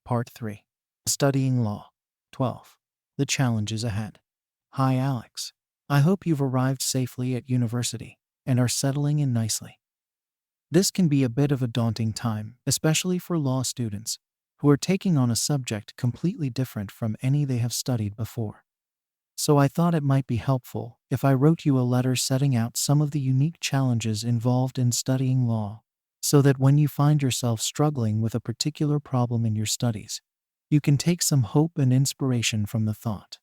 Part 3. Studying Law. 12. The Challenges Ahead. Hi, Alex. I hope you've arrived safely at university and are settling in nicely. This can be a bit of a daunting time, especially for law students who are taking on a subject completely different from any they have studied before. So I thought it might be helpful if I wrote you a letter setting out some of the unique challenges involved in studying law, so that when you find yourself struggling with a particular problem in your studies, you can take some hope and inspiration from the thought.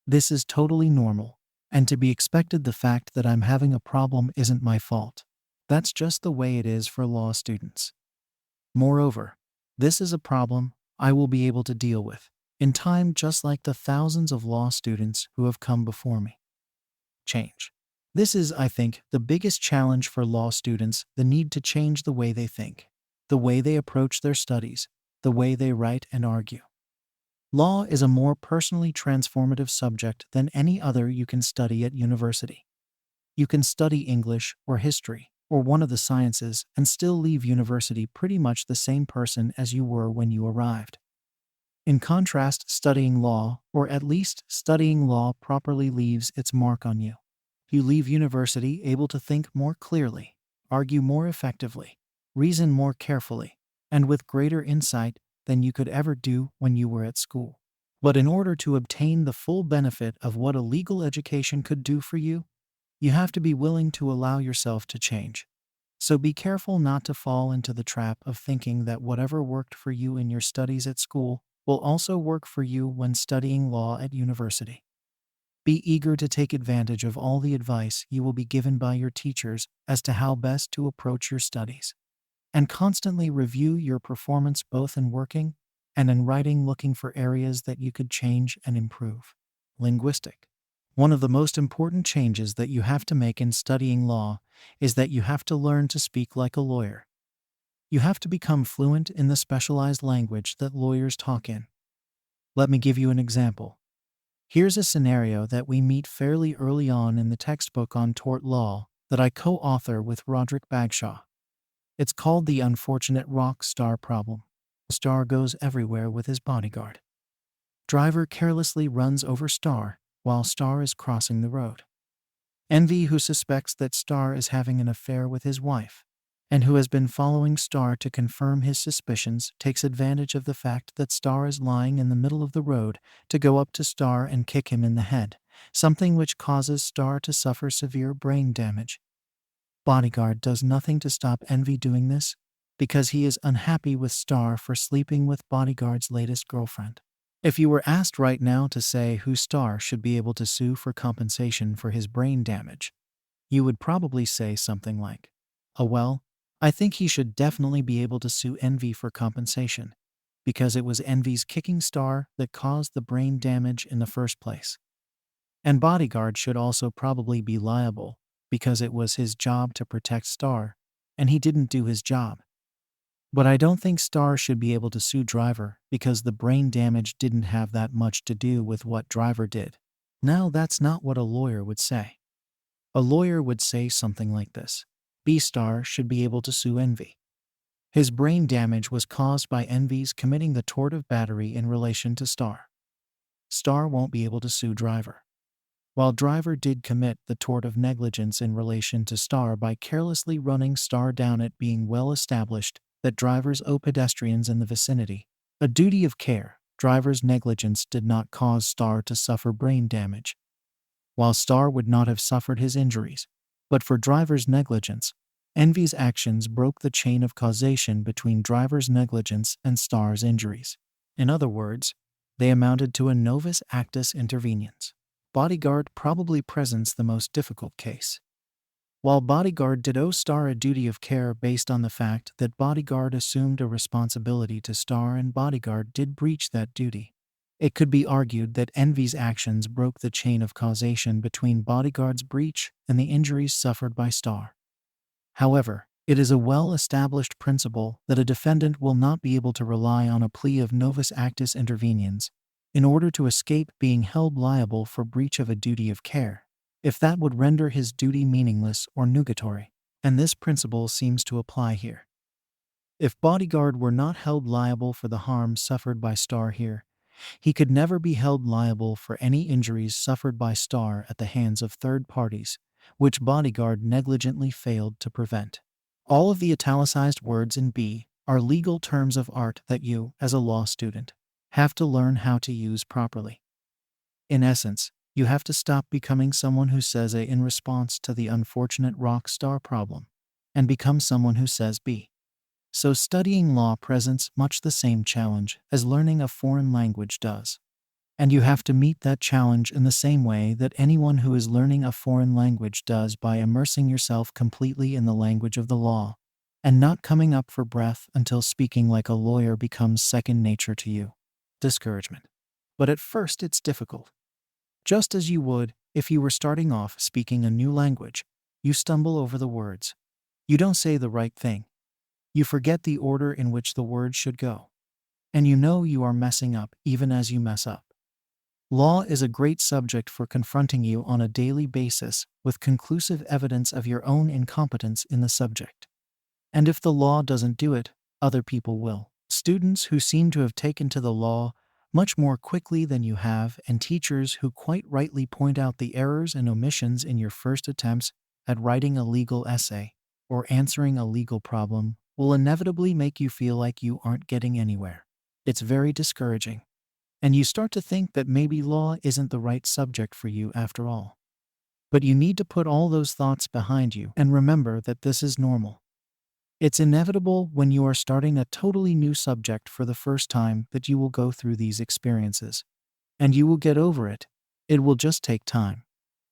This is totally normal, and to be expected. The fact that I'm having a problem isn't my fault. That's just the way it is for law students. Moreover, this is a problem I will be able to deal with in time, just like the thousands of law students who have come before me. Change. This is, I think, the biggest challenge for law students: the need to change the way they think, the way they approach their studies, the way they write and argue. Law is a more personally transformative subject than any other you can study at university. You can study English or history or one of the sciences and still leave university pretty much the same person as you were when you arrived. In contrast, studying law, or at least studying law properly, leaves its mark on you. You leave university able to think more clearly, argue more effectively, reason more carefully, and with greater insight than you could ever do when you were at school. But in order to obtain the full benefit of what a legal education could do for you, you have to be willing to allow yourself to change. So be careful not to fall into the trap of thinking that whatever worked for you in your studies at school will also work for you when studying law at university. Be eager to take advantage of all the advice you will be given by your teachers as to how best to approach your studies. And constantly review your performance both in working and in writing, looking for areas that you could change and improve. Linguistic. One of the most important changes that you have to make in studying law is that you have to learn to speak like a lawyer. You have to become fluent in the specialized language that lawyers talk in. Let me give you an example. Here's a scenario that we meet fairly early on in the textbook on tort law that I co-author with Roderick Bagshaw. It's called the unfortunate rock star problem. Star goes everywhere with his bodyguard. Driver carelessly runs over Star while Star is crossing the road. Envy, who suspects that Star is having an affair with his wife, and who has been following Star to confirm his suspicions, takes advantage of the fact that Star is lying in the middle of the road to go up to Star and kick him in the head, something which causes Star to suffer severe brain damage. Bodyguard does nothing to stop Envy doing this, because he is unhappy with Star for sleeping with Bodyguard's latest girlfriend. If you were asked right now to say who Star should be able to sue for compensation for his brain damage, you would probably say something like, "Oh well, I think he should definitely be able to sue Envy for compensation, because it was Envy's kicking Star that caused the brain damage in the first place. And Bodyguard should also probably be liable, because it was his job to protect Star, and he didn't do his job. But I don't think Star should be able to sue Driver, because the brain damage didn't have that much to do with what Driver did." Now, that's not what a lawyer would say. A lawyer would say something like this: B Star should be able to sue Envy. His brain damage was caused by Envy's committing the tort of battery in relation to Star. Star won't be able to sue Driver. While Driver did commit the tort of negligence in relation to Star by carelessly running Star down, it being well established that drivers owe pedestrians in the vicinity a duty of care, Driver's negligence did not cause Star to suffer brain damage, while Star would not have suffered his injuries. But for Driver's negligence, Envy's actions broke the chain of causation between Driver's negligence and Star's injuries. In other words, they amounted to a novus actus interveniens. Bodyguard probably presents the most difficult case. While Bodyguard did owe Star a duty of care based on the fact that Bodyguard assumed a responsibility to Star and Bodyguard did breach that duty, it could be argued that Envy's actions broke the chain of causation between Bodyguard's breach and the injuries suffered by Star. However, it is a well-established principle that a defendant will not be able to rely on a plea of novus actus interveniens in order to escape being held liable for breach of a duty of care, if that would render his duty meaningless or nugatory, and this principle seems to apply here. If Bodyguard were not held liable for the harm suffered by Star here, he could never be held liable for any injuries suffered by Star at the hands of third parties, which Bodyguard negligently failed to prevent. All of the italicized words in B are legal terms of art that you, as a law student, have to learn how to use properly. In essence, you have to stop becoming someone who says A in response to the unfortunate rock star problem, and become someone who says B. So studying law presents much the same challenge as learning a foreign language does. And you have to meet that challenge in the same way that anyone who is learning a foreign language does, by immersing yourself completely in the language of the law, and not coming up for breath until speaking like a lawyer becomes second nature to you. Discouragement. But at first it's difficult. Just as you would if you were starting off speaking a new language, you stumble over the words. You don't say the right thing. You forget the order in which the words should go. And you know you are messing up even as you mess up. Law is a great subject for confronting you on a daily basis with conclusive evidence of your own incompetence in the subject. And if the law doesn't do it, other people will. Students who seem to have taken to the law much more quickly than you have, and teachers who quite rightly point out the errors and omissions in your first attempts at writing a legal essay or answering a legal problem, will inevitably make you feel like you aren't getting anywhere. It's very discouraging. And you start to think that maybe law isn't the right subject for you after all. But you need to put all those thoughts behind you and remember that this is normal. It's inevitable when you are starting a totally new subject for the first time that you will go through these experiences. And you will get over it. It will just take time.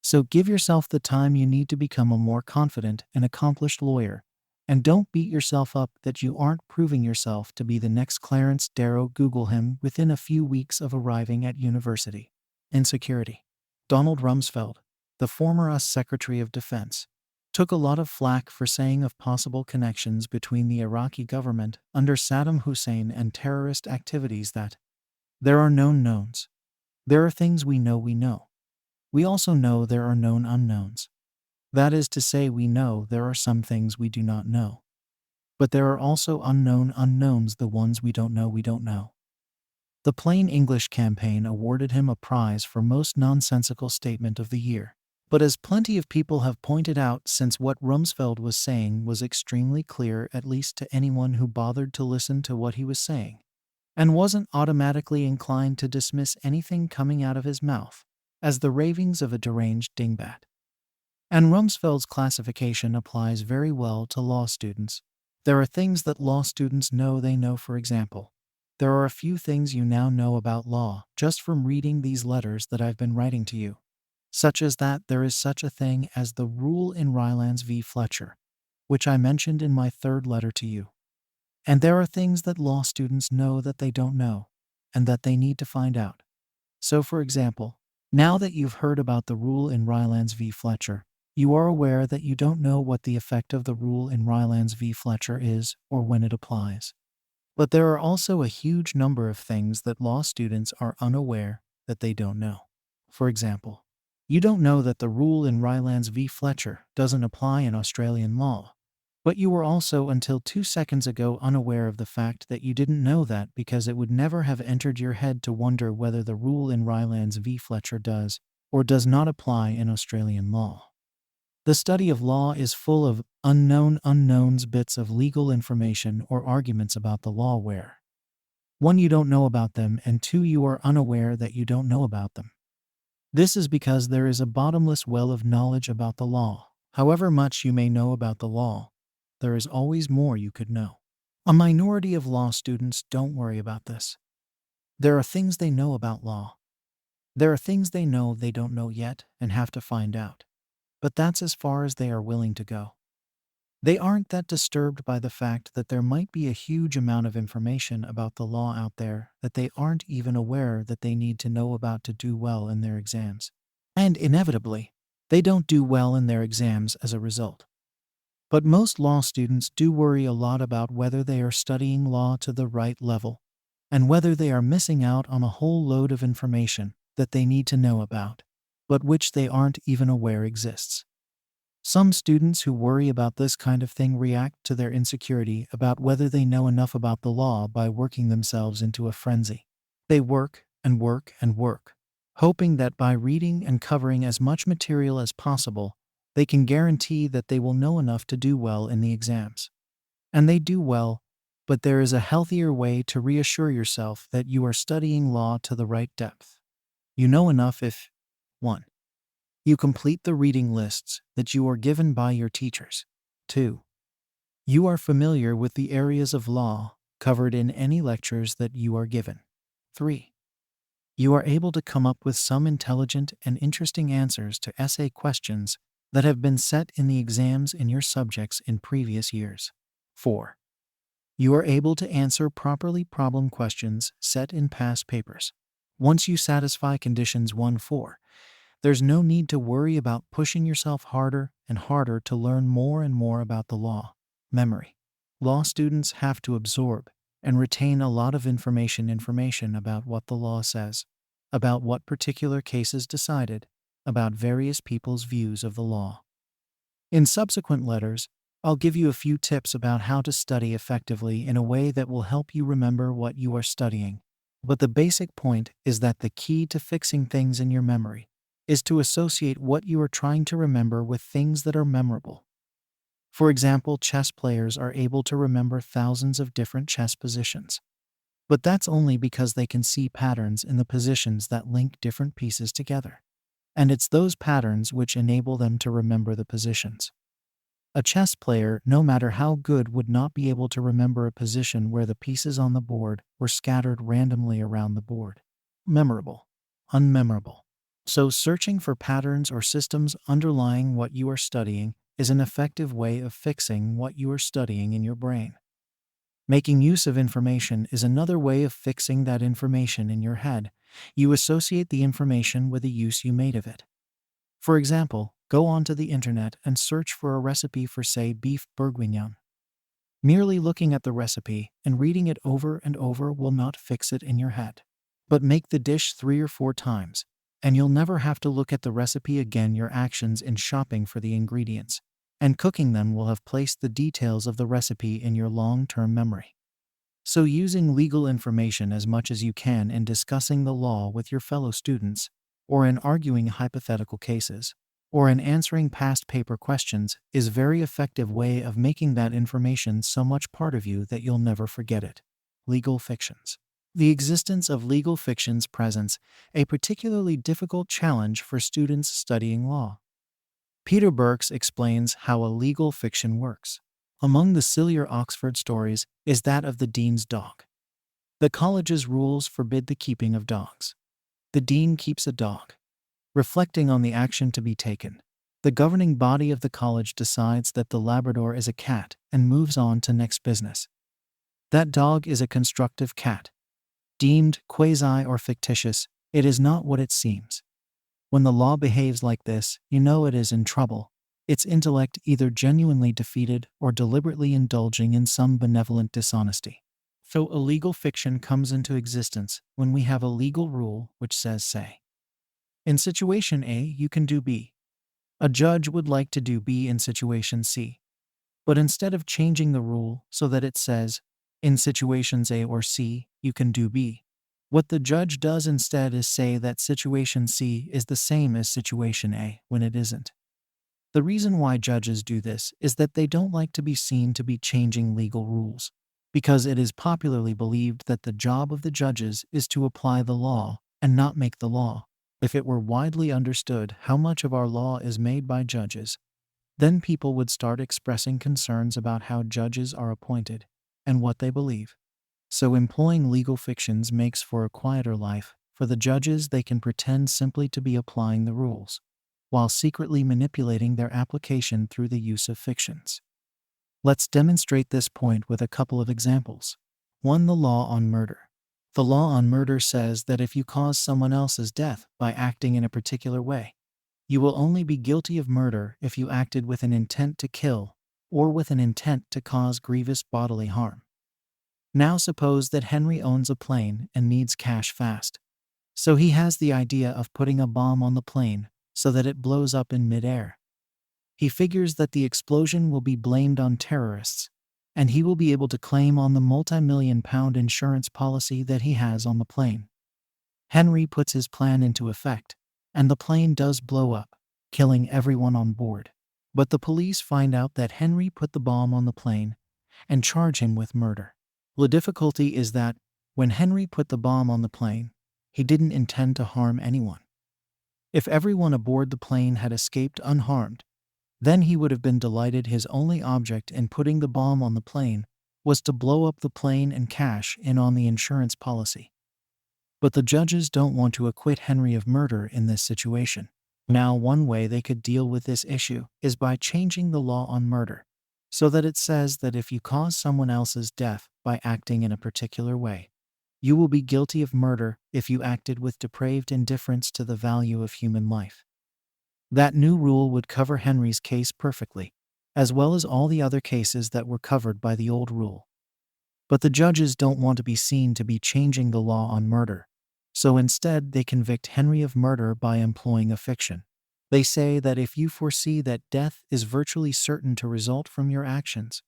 So give yourself the time you need to become a more confident and accomplished lawyer. And don't beat yourself up that you aren't proving yourself to be the next Clarence Darrow. Google him within a few weeks of arriving at university. Insecurity. Donald Rumsfeld, the former US Secretary of Defense, took a lot of flack for saying of possible connections between the Iraqi government under Saddam Hussein and terrorist activities that there are known knowns. There are things we know we know. We also know there are known unknowns. That is to say, we know there are some things we do not know. But there are also unknown unknowns, the ones we don't know we don't know. The Plain English campaign awarded him a prize for most nonsensical statement of the year. But as plenty of people have pointed out, since what Rumsfeld was saying was extremely clear, at least to anyone who bothered to listen to what he was saying, and wasn't automatically inclined to dismiss anything coming out of his mouth as the ravings of a deranged dingbat. And Rumsfeld's classification applies very well to law students. There are things that law students know they know. For example, there are a few things you now know about law just from reading these letters that I've been writing to you, such as that there is such a thing as the rule in Rylance v. Fletcher, which I mentioned in my third letter to you. And there are things that law students know that they don't know, and that they need to find out. So, for example, now that you've heard about the rule in Rylance v. Fletcher, you are aware that you don't know what the effect of the rule in Rylance v. Fletcher is or when it applies. But there are also a huge number of things that law students are unaware that they don't know. For example, you don't know that the rule in Rylance v. Fletcher doesn't apply in Australian law. But you were also until 2 seconds ago unaware of the fact that you didn't know that because it would never have entered your head to wonder whether the rule in Rylance v. Fletcher does or does not apply in Australian law. The study of law is full of unknown unknowns, bits of legal information or arguments about the law where 1. You don't know about them, and 2. You are unaware that you don't know about them. This is because there is a bottomless well of knowledge about the law. However much you may know about the law, there is always more you could know. A minority of law students don't worry about this. There are things they know about law. There are things they know they don't know yet and have to find out. But that's as far as they are willing to go. They aren't that disturbed by the fact that there might be a huge amount of information about the law out there that they aren't even aware that they need to know about to do well in their exams. And inevitably, they don't do well in their exams as a result. But most law students do worry a lot about whether they are studying law to the right level and whether they are missing out on a whole load of information that they need to know about, but which they aren't even aware exists. Some students who worry about this kind of thing react to their insecurity about whether they know enough about the law by working themselves into a frenzy. They work and work and work, hoping that by reading and covering as much material as possible, they can guarantee that they will know enough to do well in the exams. And they do well, but there is a healthier way to reassure yourself that you are studying law to the right depth. You know enough if 1. You complete the reading lists that you are given by your teachers. 2. You are familiar with the areas of law covered in any lectures that you are given. 3. You are able to come up with some intelligent and interesting answers to essay questions that have been set in the exams in your subjects in previous years. 4. You are able to answer properly problem questions set in past papers. Once you satisfy conditions 1-4, there's no need to worry about pushing yourself harder and harder to learn more and more about the law. Memory. Law students have to absorb and retain a lot of information about what the law says, about what particular cases decided, about various people's views of the law. In subsequent letters, I'll give you a few tips about how to study effectively in a way that will help you remember what you are studying. But the basic point is that the key to fixing things in your memory is to associate what you are trying to remember with things that are memorable. For example, chess players are able to remember thousands of different chess positions. But that's only because they can see patterns in the positions that link different pieces together. And it's those patterns which enable them to remember the positions. A chess player, no matter how good, would not be able to remember a position where the pieces on the board were scattered randomly around the board. Memorable. Unmemorable. So searching for patterns or systems underlying what you are studying is an effective way of fixing what you are studying in your brain. Making use of information is another way of fixing that information in your head. You associate the information with the use you made of it. For example, go onto the internet and search for a recipe for, say, beef bourguignon. Merely looking at the recipe and reading it over and over will not fix it in your head. But make the dish 3 or 4 times, and you'll never have to look at the recipe again. Your actions in shopping for the ingredients and cooking them will have placed the details of the recipe in your long-term memory. So using legal information as much as you can in discussing the law with your fellow students, or in arguing hypothetical cases, or in answering past paper questions is a very effective way of making that information so much part of you that you'll never forget it. Legal fictions. The existence of legal fictions presents a particularly difficult challenge for students studying law. Peter Burks explains how a legal fiction works. Among the sillier Oxford stories is that of the dean's dog. The college's rules forbid the keeping of dogs. The dean keeps a dog. Reflecting on the action to be taken, the governing body of the college decides that the Labrador is a cat and moves on to next business. That dog is a constructive cat. Deemed quasi or fictitious, it is not what it seems. When the law behaves like this, you know it is in trouble, its intellect either genuinely defeated or deliberately indulging in some benevolent dishonesty. So a legal fiction comes into existence when we have a legal rule which says, say, in situation A, you can do B. A judge would like to do B in situation C. But instead of changing the rule so that it says, in situations A or C, you can do B, what the judge does instead is say that situation C is the same as situation A when it isn't. The reason why judges do this is that they don't like to be seen to be changing legal rules, because it is popularly believed that the job of the judges is to apply the law and not make the law. If it were widely understood how much of our law is made by judges, then people would start expressing concerns about how judges are appointed and what they believe. So employing legal fictions makes for a quieter life. For the judges, they can pretend simply to be applying the rules, while secretly manipulating their application through the use of fictions. Let's demonstrate this point with a couple of examples. 1. The law on murder. The law on murder says that if you cause someone else's death by acting in a particular way, you will only be guilty of murder if you acted with an intent to kill or with an intent to cause grievous bodily harm. Now suppose that Henry owns a plane and needs cash fast. So he has the idea of putting a bomb on the plane so that it blows up in midair. He figures that the explosion will be blamed on terrorists, and he will be able to claim on the multi-million-pound insurance policy that he has on the plane. Henry puts his plan into effect, and the plane does blow up, killing everyone on board. But the police find out that Henry put the bomb on the plane and charge him with murder. The difficulty is that, when Henry put the bomb on the plane, he didn't intend to harm anyone. If everyone aboard the plane had escaped unharmed, then he would have been delighted. His only object in putting the bomb on the plane was to blow up the plane and cash in on the insurance policy. But the judges don't want to acquit Henry of murder in this situation. Now, one way they could deal with this issue is by changing the law on murder, so that it says that if you cause someone else's death by acting in a particular way, you will be guilty of murder if you acted with depraved indifference to the value of human life. That new rule would cover Henry's case perfectly, as well as all the other cases that were covered by the old rule. But the judges don't want to be seen to be changing the law on murder, so instead they convict Henry of murder by employing a fiction. They say that if you foresee that death is virtually certain to result from your actions,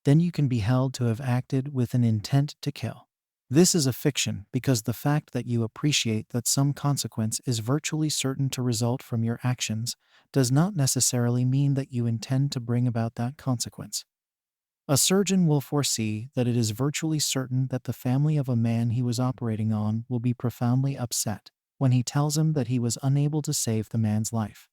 then you can be held to have acted with an intent to kill. This is a fiction because the fact that you appreciate that some consequence is virtually certain to result from your actions does not necessarily mean that you intend to bring about that consequence. A surgeon will foresee that it is virtually certain that the family of a man he was operating on will be profoundly upset when he tells him that he was unable to save the man's life.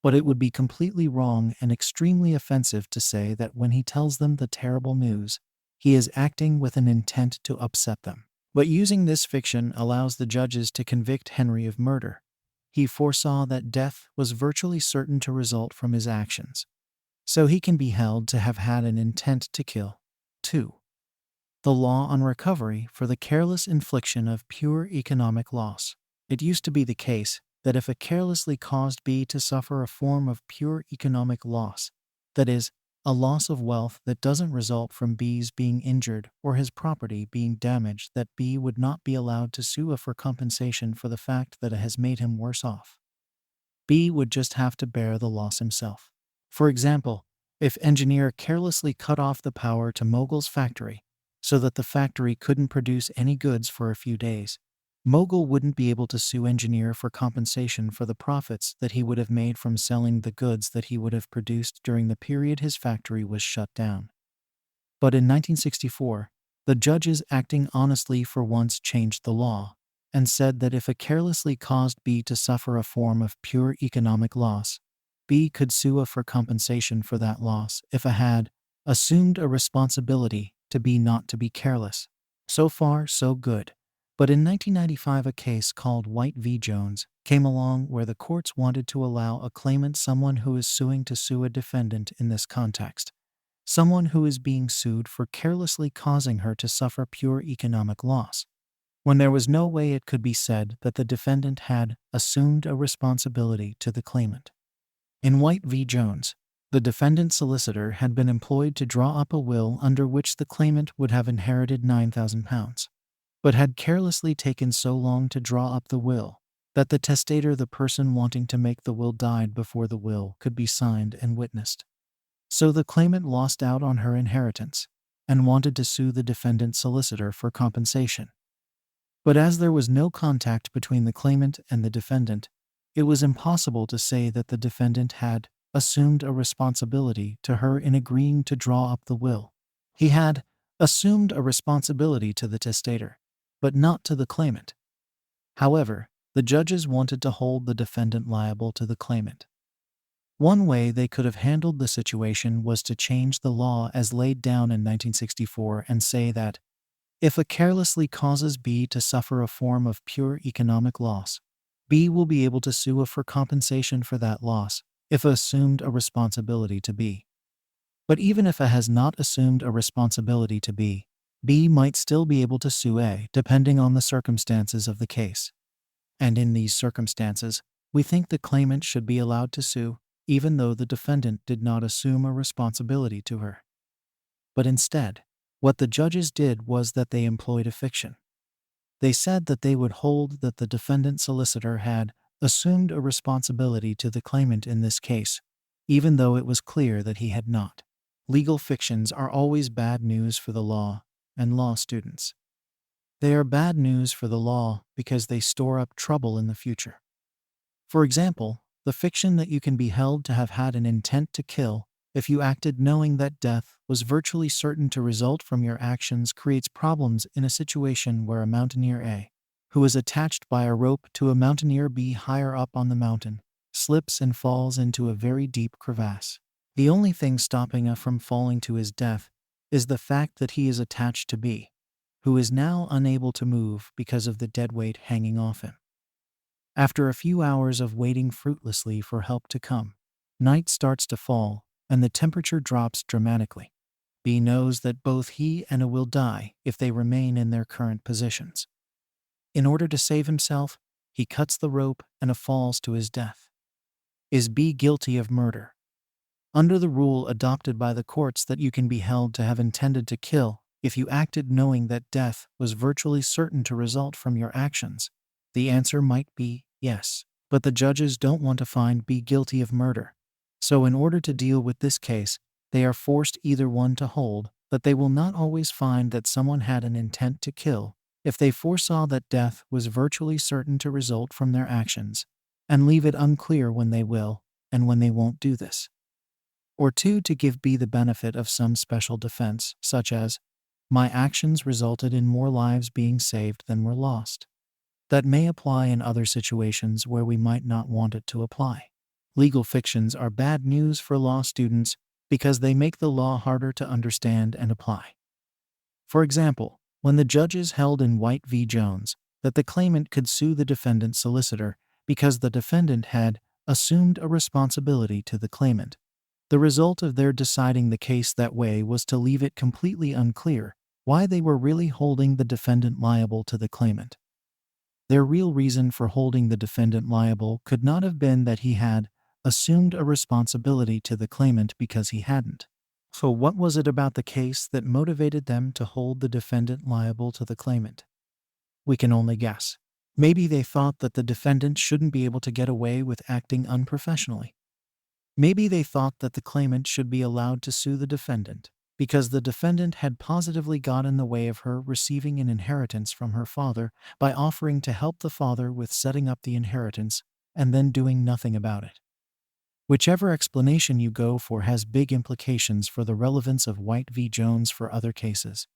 But it would be completely wrong and extremely offensive to say that when he tells them the terrible news, he is acting with an intent to upset them. But using this fiction allows the judges to convict Henry of murder. He foresaw that death was virtually certain to result from his actions, so he can be held to have had an intent to kill. 2. The law on recovery for the careless infliction of pure economic loss. It used to be the case that if a carelessly caused B to suffer a form of pure economic loss, that is, a loss of wealth that doesn't result from B's being injured or his property being damaged, that B would not be allowed to sue for compensation for the fact that it has made him worse off. B would just have to bear the loss himself. For example, if engineer carelessly cut off the power to Mogul's factory so that the factory couldn't produce any goods for a few days, Mogul wouldn't be able to sue engineer for compensation for the profits that he would have made from selling the goods that he would have produced during the period his factory was shut down. But in 1964, the judges, acting honestly for once, changed the law and said that if a carelessly caused B to suffer a form of pure economic loss, B could sue A for compensation for that loss if A had assumed a responsibility to B not to be careless. So far, so good. But in 1995, a case called White v. Jones came along where the courts wanted to allow a claimant, someone who is suing, to sue a defendant in this context, someone who is being sued for carelessly causing her to suffer pure economic loss, when there was no way it could be said that the defendant had assumed a responsibility to the claimant. In White v. Jones, the defendant's solicitor had been employed to draw up a will under which the claimant would have inherited £9,000, but had carelessly taken so long to draw up the will that the testator, the person wanting to make the will, died before the will could be signed and witnessed. So the claimant lost out on her inheritance and wanted to sue the defendant's solicitor for compensation. But as there was no contact between the claimant and the defendant, it was impossible to say that the defendant had assumed a responsibility to her in agreeing to draw up the will. He had assumed a responsibility to the testator, but not to the claimant. However, the judges wanted to hold the defendant liable to the claimant. One way they could have handled the situation was to change the law as laid down in 1964 and say that if A carelessly causes B to suffer a form of pure economic loss, B will be able to sue A for compensation for that loss if A assumed a responsibility to B. But even if A has not assumed a responsibility to B, B might still be able to sue A depending on the circumstances of the case. And in these circumstances, we think the claimant should be allowed to sue, even though the defendant did not assume a responsibility to her. But instead, what the judges did was that they employed a fiction. They said that they would hold that the defendant solicitor had assumed a responsibility to the claimant in this case, even though it was clear that he had not. Legal fictions are always bad news for the law and law students. They are bad news for the law because they store up trouble in the future. For example, the fiction that you can be held to have had an intent to kill if you acted knowing that death was virtually certain to result from your actions creates problems in a situation where a mountaineer A, who is attached by a rope to a mountaineer B higher up on the mountain, slips and falls into a very deep crevasse. The only thing stopping A from falling to his death is the fact that he is attached to B, who is now unable to move because of the dead weight hanging off him. After a few hours of waiting fruitlessly for help to come, night starts to fall and the temperature drops dramatically. B knows that both he and A will die if they remain in their current positions. In order to save himself, he cuts the rope and A falls to his death. Is B guilty of murder? Under the rule adopted by the courts that you can be held to have intended to kill if you acted knowing that death was virtually certain to result from your actions, the answer might be yes. But the judges don't want to find B guilty of murder. So in order to deal with this case, they are forced either one to hold that they will not always find that someone had an intent to kill if they foresaw that death was virtually certain to result from their actions, and leave it unclear when they will and when they won't do this. Or two, to give B the benefit of some special defense, such as, my actions resulted in more lives being saved than were lost. That may apply in other situations where we might not want it to apply. Legal fictions are bad news for law students because they make the law harder to understand and apply. For example, when the judges held in White v. Jones that the claimant could sue the defendant's solicitor because the defendant had assumed a responsibility to the claimant, the result of their deciding the case that way was to leave it completely unclear why they were really holding the defendant liable to the claimant. Their real reason for holding the defendant liable could not have been that he had assumed a responsibility to the claimant because he hadn't. So what was it about the case that motivated them to hold the defendant liable to the claimant? We can only guess. Maybe they thought that the defendant shouldn't be able to get away with acting unprofessionally. Maybe they thought that the claimant should be allowed to sue the defendant because the defendant had positively got in the way of her receiving an inheritance from her father by offering to help the father with setting up the inheritance and then doing nothing about it. Whichever explanation you go for has big implications for the relevance of White v. Jones for other cases.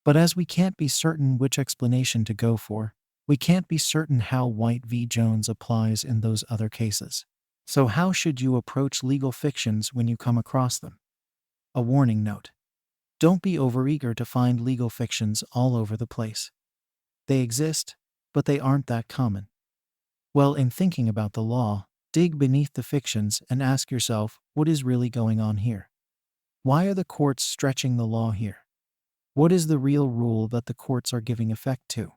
But as we can't be certain which explanation to go for, we can't be certain how White v. Jones applies in those other cases. So how should you approach legal fictions when you come across them? A warning note. Don't be overeager to find legal fictions all over the place. They exist, but they aren't that common. Well, in thinking about the law, dig beneath the fictions and ask yourself, what is really going on here? Why are the courts stretching the law here? What is the real rule that the courts are giving effect to?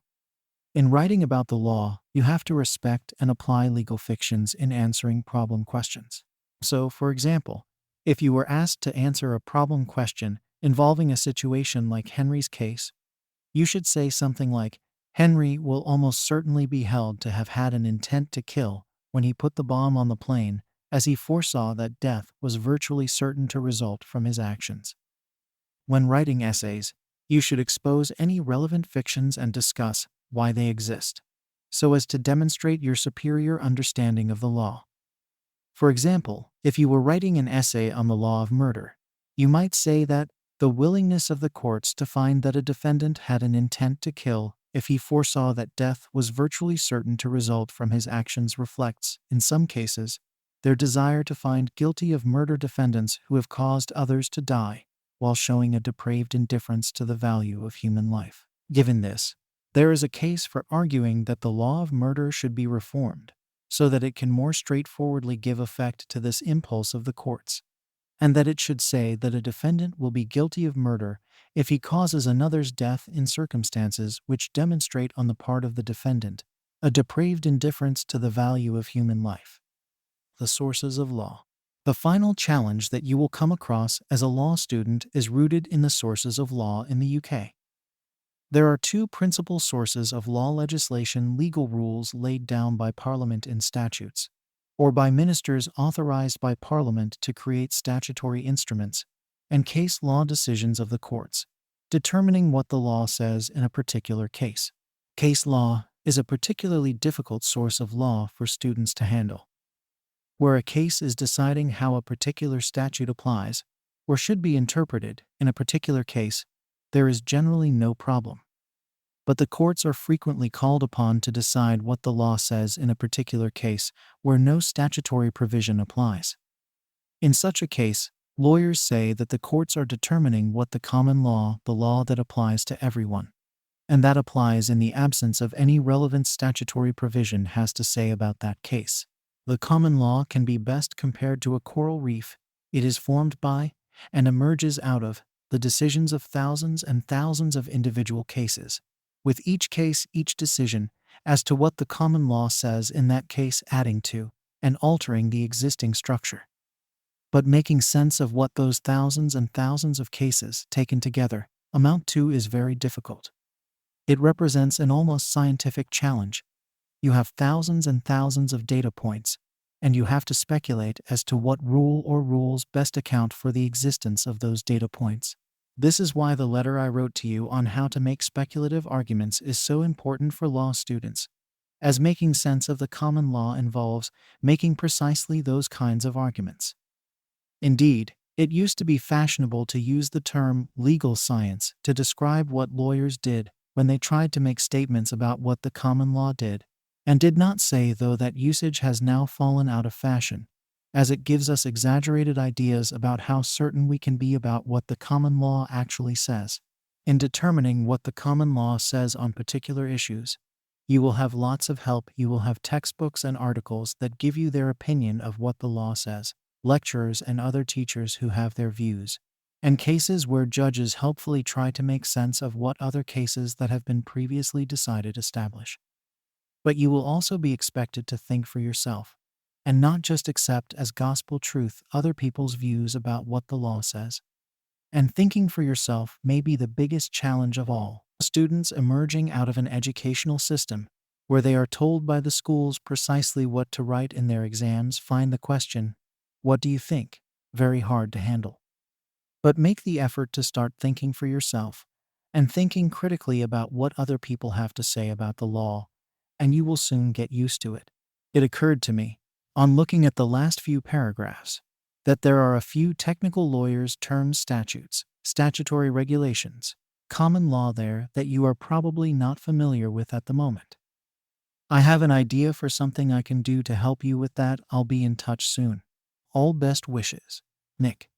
In writing about the law, you have to respect and apply legal fictions in answering problem questions. So, for example, if you were asked to answer a problem question involving a situation like Henry's case, you should say something like, Henry will almost certainly be held to have had an intent to kill when he put the bomb on the plane, as he foresaw that death was virtually certain to result from his actions. When writing essays, you should expose any relevant fictions and discuss why they exist, so as to demonstrate your superior understanding of the law. For example, if you were writing an essay on the law of murder, you might say that the willingness of the courts to find that a defendant had an intent to kill if he foresaw that death was virtually certain to result from his actions reflects, in some cases, their desire to find guilty of murder defendants who have caused others to die, while showing a depraved indifference to the value of human life. Given this, there is a case for arguing that the law of murder should be reformed, so that it can more straightforwardly give effect to this impulse of the courts, and that it should say that a defendant will be guilty of murder if he causes another's death in circumstances which demonstrate on the part of the defendant a depraved indifference to the value of human life. The sources of law. The final challenge that you will come across as a law student is rooted in the sources of law in the UK. There are two principal sources of law legislation legal rules laid down by Parliament in statutes. or by ministers authorized by Parliament to create statutory instruments and case law decisions of the courts, determining what the law says in a particular case. Case law is a particularly difficult source of law for students to handle. Where a case is deciding how a particular statute applies or should be interpreted in a particular case, there is generally no problem. But the courts are frequently called upon to decide what the law says in a particular case where no statutory provision applies. In such a case, lawyers say that the courts are determining what the common law, the law that applies to everyone, and that applies in the absence of any relevant statutory provision, has to say about that case. The common law can be best compared to a coral reef. It is formed by, and emerges out of, the decisions of thousands and thousands of individual cases, with each case, each decision, as to what the common law says in that case adding to and altering the existing structure. But making sense of what those thousands and thousands of cases, taken together, amount to is very difficult. It represents an almost scientific challenge. You have thousands and thousands of data points, and you have to speculate as to what rule or rules best account for the existence of those data points. This is why the letter I wrote to you on how to make speculative arguments is so important for law students, as making sense of the common law involves making precisely those kinds of arguments. Indeed, it used to be fashionable to use the term legal science to describe what lawyers did when they tried to make statements about what the common law did, and did not say, though that usage has now fallen out of fashion, as it gives us exaggerated ideas about how certain we can be about what the common law actually says. In determining what the common law says on particular issues, you will have lots of help. You will have textbooks and articles that give you their opinion of what the law says, lecturers and other teachers who have their views, and cases where judges helpfully try to make sense of what other cases that have been previously decided establish. But you will also be expected to think for yourself, and not just accept as gospel truth other people's views about what the law says. And thinking for yourself may be the biggest challenge of all. Students emerging out of an educational system where they are told by the schools precisely what to write in their exams find the question, "What do you think?" very hard to handle. But make the effort to start thinking for yourself and thinking critically about what other people have to say about the law, and you will soon get used to it. It occurred to me, on looking at the last few paragraphs, that there are a few technical lawyers' terms, statutes, statutory regulations, common law there that you are probably not familiar with at the moment. I have an idea for something I can do to help you with that. I'll be in touch soon. All best wishes, Nick.